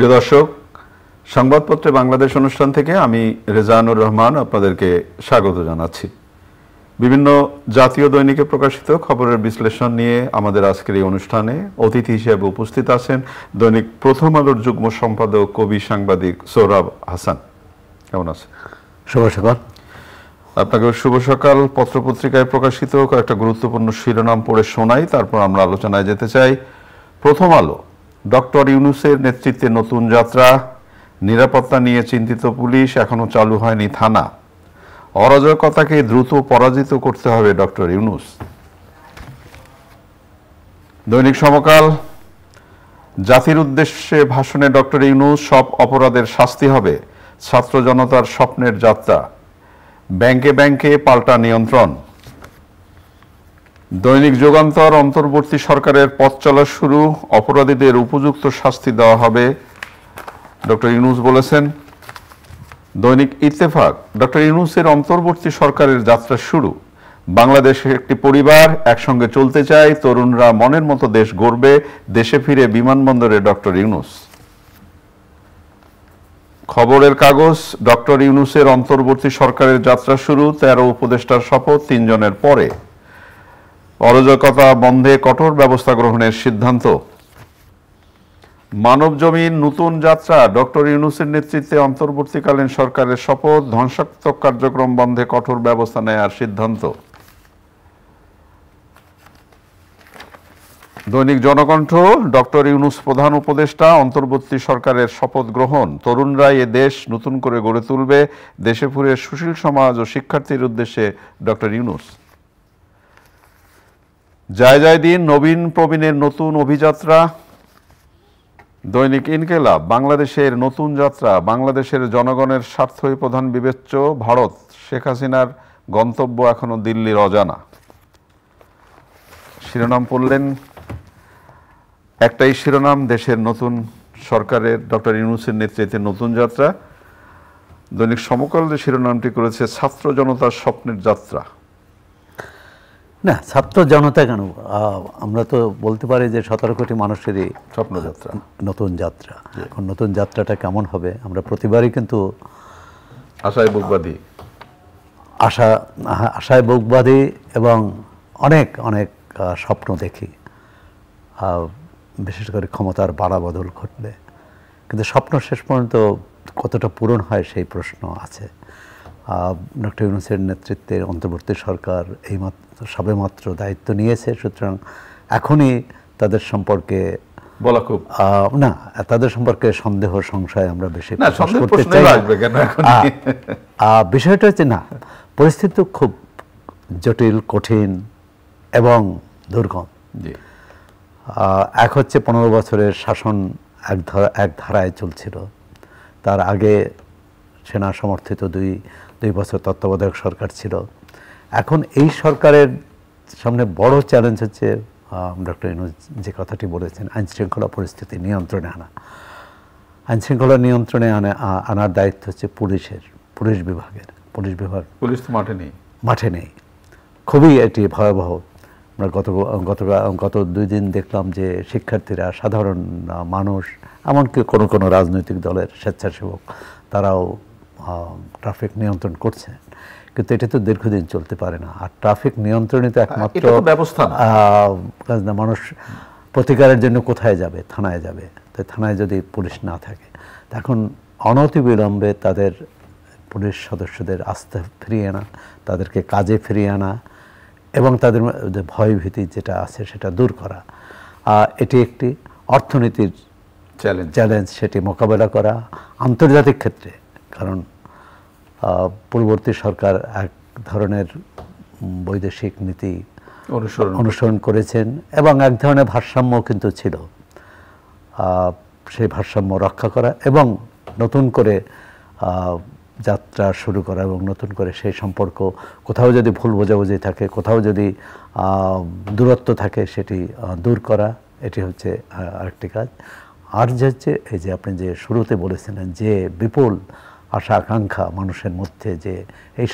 প্রিয় দর্শক, সংবাদপত্রে বাংলাদেশ অনুষ্ঠান থেকে আমি রেজানুর রহমান আপনাদেরকে স্বাগত জানাচ্ছি। বিভিন্ন জাতীয় দৈনিকে প্রকাশিত খবরের বিশ্লেষণ নিয়ে আমাদের আজকের এই অনুষ্ঠানে অতিথি হিসেবে উপস্থিত আছেন দৈনিক প্রথম আলোর যুগ্ম সম্পাদক, কবি, সাংবাদিক সোহরাব হাসান। কেমন আছেন? শুভ সকাল। আপনাকে শুভ সকাল। পত্রপত্রিকায় প্রকাশিত কয়েকটা গুরুত্বপূর্ণ শিরোনাম পড়ে শোনাই, তারপর আমরা আলোচনায় যেতে চাই। প্রথম আলো, ডক্টর ইউনূসের নেতৃত্বে নতুন যাত্রা, নিরাপত্তা নিয়ে চিন্তিত পুলিশ, এখনো চালু হয়নি থানা, অরাজকতাকে দ্রুত পরাজিত করতে হবে ডক্টর ইউনূস। দৈনিক সমকাল, জাতির উদ্দেশ্যে ভাষণে ডক্টর ইউনূস, সব অপরাধের শাস্তি হবে, ছাত্র জনতার স্বপ্নের যাত্রা, ব্যাংকে ব্যাংকে পাল্টা নিয়ন্ত্রণ। দৈনিক যুগান্তর, অন্তর্বর্তী সরকারের পথ চলা শুরু, অপরাধীদের উপযুক্ত শাস্তি দেওয়া হবে, ডক্টর ইউনূস বলেছেন। দৈনিক ইত্তেফাক, ডক্টর ইউনূসের অন্তর্বর্তী সরকারের যাত্রা শুরু, বাংলাদেশের একটি পরিবার, একসঙ্গে চলতে চায়, তরুণরা মনের মতো দেশ গড়বে, দেশে ফিরে বিমানবন্দরে ডক্টর ইউনূস। খবরের কাগজ, ডক্টর ইউনূসের অন্তর্বর্তী সরকারের যাত্রা শুরু, 13 উপদেষ্টার শপথ 3 জনের পরে, অরাজকতা বন্ধে কঠোর ব্যবস্থা গ্রহণের সিদ্ধান্ত। মানবজমিন, নতুন যাত্রা, ডক্টর ইউনূসের নেতৃত্বে অন্তর্বর্তীকালীন সরকারের শপথ, ধ্বংসাত্মক কার্যক্রম বন্ধে কঠোর ব্যবস্থা নেওয়ার সিদ্ধান্ত। দৈনিক জনকণ্ঠ, ডক্টর ইউনূস প্রধান উপদেষ্টা, অন্তর্বর্তী সরকারের শপথ গ্রহণ, তরুণরা এ দেশ নতুন করে গড়ে তুলবে, দেশে ফিরে সুশীল সমাজ ও শিক্ষার্থীর উদ্দেশ্যে ডক্টর ইউনূস। যায় যায় দিন, নবীন প্রবীণের নতুন অভিযাত্রা। দৈনিক ইনকেলাব, বাংলাদেশের নতুন যাত্রা, বাংলাদেশের জনগণের স্বার্থই প্রধান বিবেচ্য, ভারত, শেখ হাসিনার গন্তব্য এখনো দিল্লির অজানা। শিরোনাম পড়লেন, একটাই শিরোনাম, দেশের নতুন সরকারের ডক্টর ইউনূসের নেতৃত্বে নতুন যাত্রা। দৈনিক সমকাল যে শিরোনামটি করেছে, ছাত্র জনতার স্বপ্নের যাত্রা। না, ছাত্র জনতা কেন, আমরা তো বলতে পারি যে 17 কোটি মানুষেরই স্বপ্নযাত্রা, নতুন যাত্রা। এখন নতুন যাত্রাটা কেমন হবে, আমরা প্রতিবারই কিন্তু আশায় বুকবাদী, আশায় বুকবাদী এবং অনেক অনেক স্বপ্ন দেখি, বিশেষ করে ক্ষমতার বাড়াবদল ঘটলে, কিন্তু স্বপ্ন শেষ পর্যন্ত কতটা পূরণ হয় সেই প্রশ্ন আছে। ডক্টর ইউনূসের নেতৃত্বে অন্তর্বর্তী সরকার সবেমাত্র দায়িত্ব নিয়েছে, সুতরাং এখনই তাদের সম্পর্কে বলা খুব না, তাদের সম্পর্কে সন্দেহ সংশয় আমরা বেশি করতে চাই। বিষয়টা হচ্ছে, না, পরিস্থিতি খুব জটিল, কঠিন এবং দুর্গম। এক হচ্ছে 15 বছরের শাসন এক ধারায় চলছিল, তার আগে সেনা সমর্থিত দুই বছর তত্ত্বাবধায়ক সরকার ছিল। এখন এই সরকারের সামনে বড় চ্যালেঞ্জ হচ্ছে, ডক্টর ইউনূস যে কথাটি বলেছেন, আইনশৃঙ্খলা পরিস্থিতি নিয়ন্ত্রণে আনা। আইনশৃঙ্খলা নিয়ন্ত্রণে আনার দায়িত্ব হচ্ছে পুলিশ বিভাগের। পুলিশ তো মাঠে নেই। খুবই এটি ভয়াবহ। আমরা গত 2 দিন দেখলাম যে শিক্ষার্থীরা, সাধারণ মানুষ, এমনকি কোনো রাজনৈতিক দলের স্বেচ্ছাসেবক, তারাও ট্রাফিক নিয়ন্ত্রণ করছেন, কিন্তু এটা তো দীর্ঘদিন চলতে পারে না। আর ট্রাফিক নিয়ন্ত্রণে তো একমাত্র ব্যবস্থা না, মানুষ প্রতিকারের জন্য কোথায় যাবে? থানায় যাবে। তো থানায় যদি পুলিশ না থাকে, তখন অনতিবিলম্বে তাদের পুলিশ সদস্যদের আস্থা ফিরিয়ে আনা, তাদেরকে কাজে ফিরিয়ে আনা এবং তাদের যে ভয়ভীতি যেটা আছে সেটা দূর করা, এটি একটি অর্থনীতির চ্যালেঞ্জ, সেটি মোকাবেলা করা আন্তর্জাতিক ক্ষেত্রে। কারণ পূর্ববর্তী সরকার এক ধরনের বৈদেশিক নীতি অনুসরণ করেছেন এবং এক ধরনের ভারসাম্য কিন্তু ছিল, সেই ভারসাম্য রক্ষা করা এবং নতুন করে যাত্রা শুরু করা এবং নতুন করে সেই সম্পর্ক, কোথাও যদি ভুল বোঝাবুঝি থাকে, কোথাও যদি দূরত্ব থাকে, সেটি দূর করা, এটি হচ্ছে আরেকটি কাজ। আর যে হচ্ছে, এই যে আপনি যে শুরুতে বলেছিলেন যে বিপুল আশা আকাঙ্ক্ষা মানুষের মধ্যে, যে এই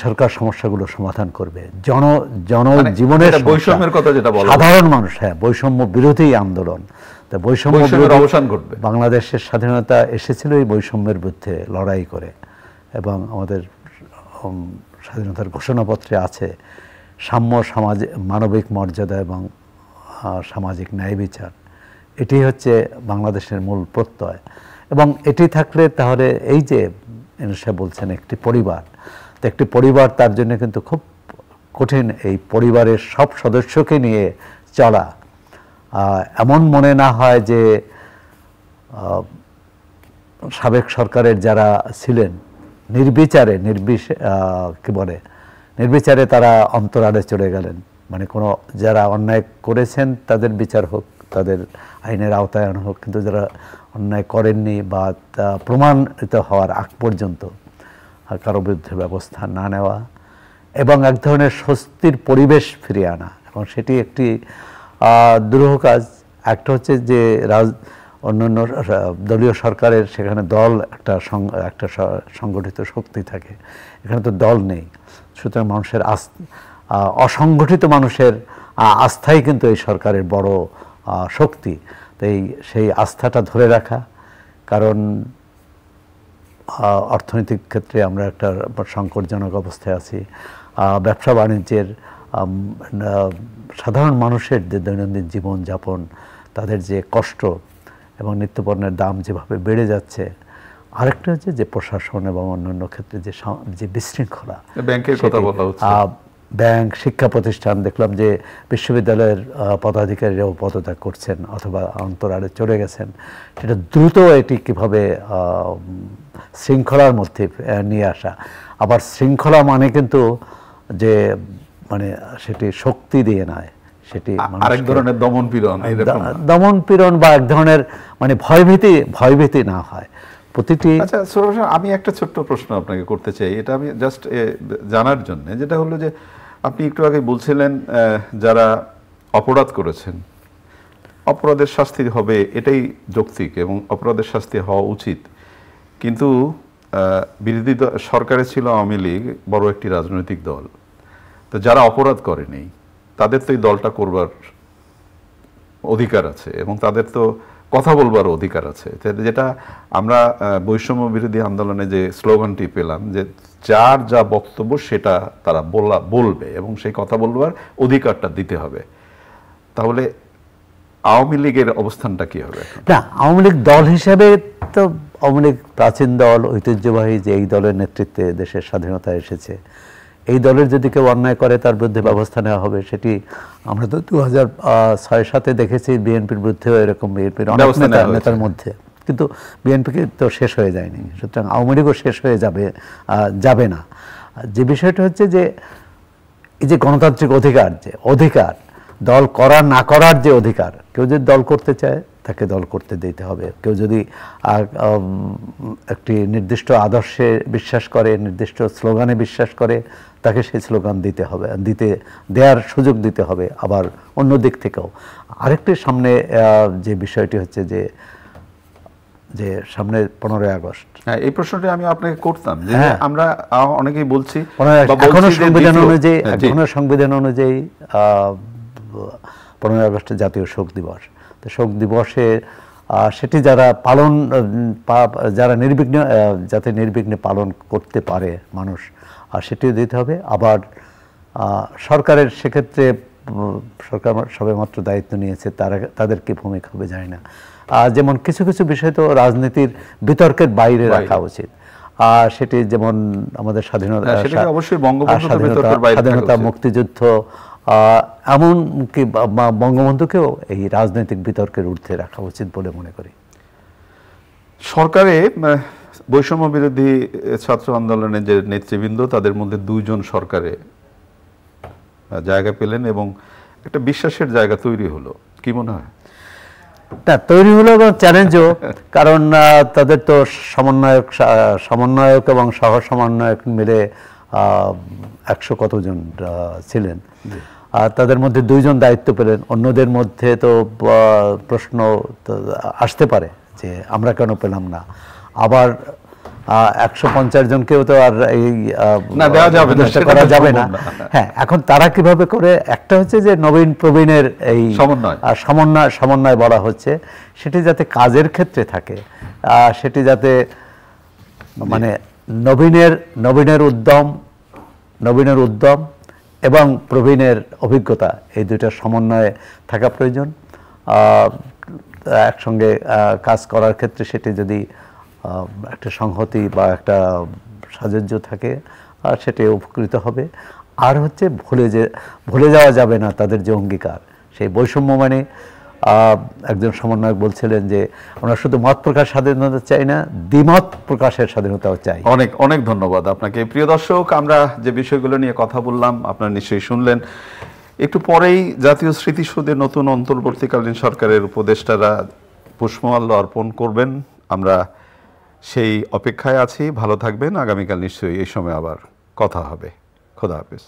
সরকার সমস্যাগুলো সমাধান করবে, জনজীবনের বৈষম্যের কথা যেটা বলা, সাধারণ মানুষ, হ্যাঁ, বৈষম্য বিরোধী আন্দোলন, তা বৈষম্যের অবসান ঘটবে। বাংলাদেশের স্বাধীনতা এসেছিল এই বৈষম্যের বিরুদ্ধে লড়াই করে, এবং আমাদের স্বাধীনতার ঘোষণাপত্রে আছে সাম্য, মানবিক মর্যাদা এবং সামাজিক ন্যায় বিচার। এটি হচ্ছে বাংলাদেশের মূল প্রত্যয়, এবং এটি থাকলে তাহলে এই যে ইউনূস সাহেব বলছেন একটি পরিবার, তো একটি পরিবার তার জন্য কিন্তু খুব কঠিন। এই পরিবারের সব সদস্যকে নিয়ে চলা, এমন মনে না হয় যে সাবেক সরকারের যারা ছিলেন নির্বিচারে নির্বিচারে তারা অন্তরালে চলে গেলেন, মানে কোনো যারা অন্যায় করেছেন তাদের বিচার হোক, তাদের আইনের আওতায় আনা হোক, কিন্তু যারা অন্যায় করেননি বা প্রমাণিত হওয়ার আগ পর্যন্ত কারো বিরুদ্ধে ব্যবস্থা না নেওয়া, এবং এক ধরনের স্বস্তির পরিবেশ ফিরিয়ে আনা, এবং সেটি একটি দুরূহ কাজ। একটা হচ্ছে যে অন্যান্য দলীয় সরকারের সেখানে দল একটা সংগঠিত শক্তি থাকে, এখানে তো দল নেই। সুতরাং মানুষের অসংগঠিত মানুষের আস্থাই কিন্তু এই সরকারের বড় শক্তি। তাই সেই আস্থাটা ধরে রাখা, কারণ অর্থনৈতিক ক্ষেত্রে আমরা একটা সংকটজনক অবস্থায় আছি। ব্যবসা বাণিজ্যের, সাধারণ মানুষের যে দৈনন্দিন জীবনযাপন, তাদের যে কষ্ট এবং নিত্যপণ্যের দাম যেভাবে বেড়ে যাচ্ছে, আরেকটা হচ্ছে যে প্রশাসন এবং অন্যান্য ক্ষেত্রে যে বিশৃঙ্খলা, ব্যাংকের কথা বলা হচ্ছে, ব্যাংক, শিক্ষা প্রতিষ্ঠান, দেখলাম যে বিশ্ববিদ্যালয়ের পদাধিকারীরাও পদত্যাগ করছেন অথবা অন্তরালে চলে গেছেন। সেটা দ্রুত এটি কীভাবে শৃঙ্খলার মধ্যে নিয়ে আসা। আবার শৃঙ্খলা মানে কিন্তু যে মানে সেটি শক্তি দিয়ে নয়, সেটি আরেক ধরনের দমন পীড়ন বা এক ধরনের মানে ভয়ভীতি না হয় প্রতিটি। আচ্ছা সৌরভ, আমি একটা ছোট্ট প্রশ্ন আপনাকে করতে চাই, এটা আমি জাস্ট জানার জন্য, যেটা হলো যে আপনি একটু আগে বলছিলেন যারা অপরাধ করেছেন অপরাধের শাস্তি হবে, এটাই যৌক্তিক এবং অপরাধের শাস্তি হওয়া উচিত। কিন্তু বিরোধী সরকারে ছিল আওয়ামী লীগ, বড় একটি রাজনৈতিক দল, তো যারা অপরাধ করেনি তাদের তো এই দলটা করবার অধিকার আছে এবং তাদের তো কথা বলবার অধিকার আছে। যেটা আমরা বৈষম্য বিরোধী আন্দোলনে যে স্লোগানটি পেলাম, যে যার যা বক্তব্য সেটা তারা বলবে এবং সেই কথা বলবার অধিকারটা দিতে হবে। তাহলে আওয়ামী লীগের অবস্থানটা কি হবে? না, আওয়ামী লীগ দল হিসেবে তো আওয়ামী লীগ প্রাচীন দল, ঐতিহ্যবাহী, যে এই দলের নেতৃত্বে দেশের স্বাধীনতা এসেছে। এই দলের যদি কেউ অন্যায় করে তার বিরুদ্ধে ব্যবস্থা নেওয়া হবে। সেটি আমরা তো 2006-07 দেখেছি, বিএনপির বিরুদ্ধেও এরকম, বিএনপির অনেক নেতার মধ্যে, কিন্তু বিএনপিকে তো শেষ হয়ে যায়নি। সুতরাং আওয়ামী লীগও শেষ হয়ে যাবে না। যে বিষয়টা হচ্ছে যে এই যে গণতান্ত্রিক অধিকার, দল করার না করার যে অধিকার, কেউ যদি দল করতে চায় তাকে দল করতে দিতে হবে। কেউ যদি একটি নির্দিষ্ট আদর্শে বিশ্বাস করে, নির্দিষ্ট স্লোগানে বিশ্বাস করে, তাকে সেই স্লোগান দেওয়ার সুযোগ দিতে হবে। আবার অন্য দিক থেকেও আরেকটি সামনে যে বিষয়টি হচ্ছে যে সামনে 15ই আগস্ট, এই প্রশ্নটি আমি আপনাকে করতাম যে আমরা অনেকেই বলছি এখনো সংবিধান অনুযায়ী 15ই আগস্টে জাতীয় শোক দিবস। তো শোক দিবসে সেটি যারা নির্বিঘ্নে পালন করতে পারে মানুষ, আর সেটিও দিতে হবে। আবার সরকারের সেক্ষেত্রে সরকার সবেমাত্র দায়িত্ব নিয়েছে, তাদের কি ভূমিকা হবে জানি না। যেমন কিছু কিছু বিষয় তো রাজনীতির বিতর্কের বাইরে রাখা উচিত। সেটি যেমন আমাদের স্বাধীনতা, মুক্তিযুদ্ধ, এমনকি বঙ্গবন্ধুকেও এই রাজনৈতিক বিতর্কের ঊর্ধ্বে রাখা উচিত বলে মনে করি। সরকারে বৈষম্য বিরোধী ছাত্র আন্দোলনের যে নেতৃবৃন্দ, তাদের মধ্যে 2 জন সরকারে জায়গা পেলেন এবং একটা বিশ্বাসের জায়গা তৈরি হলো, কি মনে হয়? না, তৈরি হলো এবং চ্যালেঞ্জও, কারণ তাদের তো সমন্বয়ক এবং সহ সমন্বয়ক মিলে 100 কতজন ছিলেন। আর তাদের মধ্যে 2 জন দায়িত্ব পেলেন। অন্যদের মধ্যে তো প্রশ্ন আসতে পারে যে আমরা কেন পেলাম না। আবার 150 জনকেও তো আর এই না দেওয়া যাবে না, উপদেষ্টা করা যাবে না। হ্যাঁ, এখন তারা কিভাবে করে, একটা হচ্ছে যে নবীন প্রবীণের এই সমন্বয় বলা হচ্ছে, সেটি যাতে কাজের ক্ষেত্রে থাকে, সেটি যাতে মানে নবীনের উদ্যম এবং প্রবীণের অভিজ্ঞতা, এই দুইটার সমন্বয়ে থাকা প্রয়োজন। একসঙ্গে কাজ করার ক্ষেত্রে সেটি যদি একটা সংহতি বা একটা সাহায্য থাকে, আর সেটি উপকৃত হবে। আর হচ্ছে ভুলে যাওয়া যাবে না তাদের যে অঙ্গীকার, সেই বৈষম্য মানে একজন সমন্বয়ক বলছিলেন যে আমরা শুধু মত প্রকাশ স্বাধীনতা চাই না, দ্বিমত প্রকাশের স্বাধীনতাও চাই। অনেক অনেক ধন্যবাদ আপনাকে। প্রিয় দর্শক, আমরা যে বিষয়গুলো নিয়ে কথা বললাম আপনারা নিশ্চয়ই শুনলেন। একটু পরেই জাতীয় স্মৃতিসৌধে নতুন অন্তর্বর্তীকালীন সরকারের উপদেষ্টারা পুষ্পমাল্য অর্পণ করবেন। আমরা সেই অপেক্ষায় আছি। ভালো থাকবেন। আগামীকাল নিশ্চয়ই এই সময় আবার কথা হবে। খোদা হাফেজ।